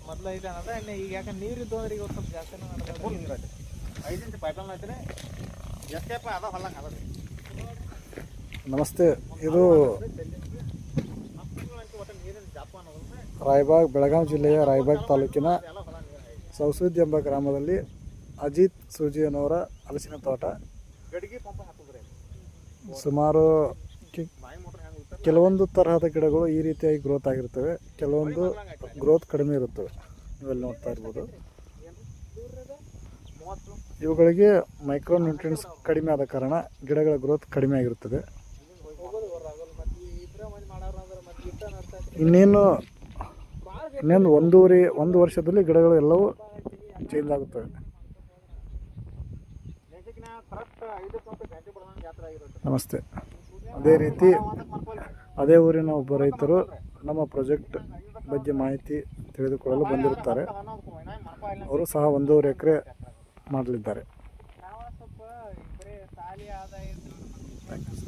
ಮೊದಲು ಐತೆ ಅನ್ನೋದು ಈಗ ಯಾಕಂದ್ರೆ ನೀರಿದ್ದು ಅಂದ್ರೆ ಈಗ ಒಂದು ಸ್ವಲ್ಪ ಜಾಸ್ತಿನೇ ನಡೆದ ಫುಲ್ ನೀರೈತೆ 5 ಇಂಚ್ ಪೈಪ್ಲೈನ್ ಐತ್ರಿ ಎಷ್ಟೇಪ ಅದ ಹೊಲಂಗೆ ಅದ ರೀ. ನಮಸ್ತೆ, ಇದು ರಾಯಬಾಗ್, ಬೆಳಗಾವಿ ಜಿಲ್ಲೆಯ ರಾಯಬಾಗ್ ತಾಲೂಕಿನ ಸೌಸುದ್ದಿ ಎಂಬ ಗ್ರಾಮದಲ್ಲಿ ಅಜಿತ್ ಸೂಜಿಯನವರ ಹಲಸಿನ ತೋಟ. ಸುಮಾರು ಕೆಲವೊಂದು ತರಹದ ಗಿಡಗಳು ಈ ರೀತಿಯಾಗಿ ಗ್ರೋತ್ ಆಗಿರ್ತವೆ, ಕೆಲವೊಂದು ಗ್ರೋತ್ ಕಡಿಮೆ ಇರುತ್ತವೆ. ನೀವೆಲ್ಲ ನೋಡ್ತಾ ಇರ್ಬೋದು. ಇವುಗಳಿಗೆ ಮೈಕ್ರೋ ನ್ಯೂಟ್ರಿಯೆಂಟ್ಸ್ ಕಡಿಮೆ ಆದ ಕಾರಣ ಗಿಡಗಳ ಗ್ರೋತ್ ಕಡಿಮೆ ಆಗಿರುತ್ತದೆ. ಇನ್ನೊಂದು ಒಂದು ವರ್ಷದಲ್ಲಿ ಗಿಡಗಳು ಎಲ್ಲವೂ ಚೇಂಜ್ ಆಗುತ್ತವೆ. ನಮಸ್ತೆ. ಅದೇ ರೀತಿ ಅದೇ ಊರಿನ ಒಬ್ಬ ರೈತರು ನಮ್ಮ ಪ್ರಾಜೆಕ್ಟ್ ಬಗ್ಗೆ ಮಾಹಿತಿ ತಿಳಿದುಕೊಳ್ಳಲು ಬಂದಿರುತ್ತಾರೆ. ಅವರು ಸಹ 1.5 ಎಕರೆ ಮಾಡಲಿದ್ದಾರೆ. Thank you.